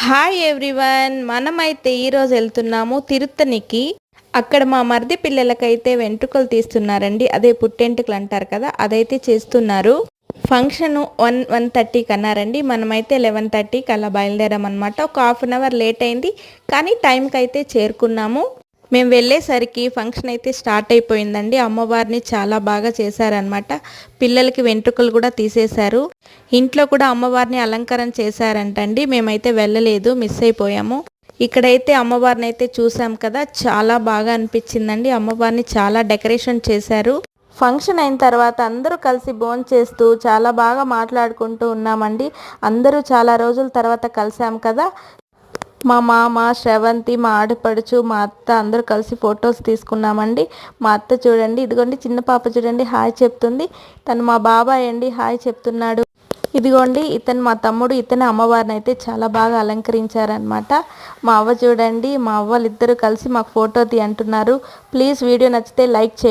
Hi everyone, మనమైతే ఈరోజు వెళ్తున్నాము తిరుత్తనికి. అక్కడ మా మరిది పిల్లలకైతే వెంట్రుకలు తీస్తున్నారండి. అదే పుట్టెంటుకలు అంటారు కదా, అదైతే చేస్తున్నారు. ఫంక్షన్ 1:30కి అన్నారండి. మనమైతే 11:30కి అలా బయలుదేరామన్నమాట. ఒక హాఫ్ అన్ అవర్ లేట్ అయింది, కానీ టైంకి అయితే చేరుకున్నాము. మేము వెళ్ళేసరికి ఫంక్షన్ అయితే స్టార్ట్ అయిపోయిందండి. అమ్మవారిని చాలా బాగా చేశారనమాట. పిల్లలకి వెంట్రుకలు కూడా తీసేశారు. ఇంట్లో కూడా అమ్మవారిని అలంకరణ చేశారంటండి. మేమైతే వెళ్ళలేదు, మిస్ అయిపోయాము. ఇక్కడైతే అమ్మవారిని అయితే చూసాం కదా, చాలా బాగా అనిపించిందండి. అమ్మవారిని చాలా డెకరేషన్ చేశారు. ఫంక్షన్ అయిన తర్వాత అందరూ కలిసి భోంచేస్తూ చాలా బాగా మాట్లాడుకుంటూ ఉన్నామండి. అందరూ చాలా రోజుల తర్వాత కలిసాం కదా. మా మామ, శ్రవంతి, మా ఆడపడుచు, మా అత్త అందరూ కలిసి ఫొటోస్ తీసుకున్నామండి. మా అత్త చూడండి, ఇదిగోండి చిన్న పాప చూడండి హాయ్ చెప్తుంది. తను మా బాబాయ్ అండి, హాయ్ చెప్తున్నాడు. ఇదిగోండి ఇతను మా తమ్ముడు. ఇతను అమ్మవారిని అయితే చాలా బాగా అలంకరించారనమాట. మా అవ్వ చూడండి, మా అవ్వలిద్దరూ కలిసి మాకు ఫోటో తీ అంటున్నారు. ప్లీజ్ వీడియో నచ్చితే లైక్ చేయండి.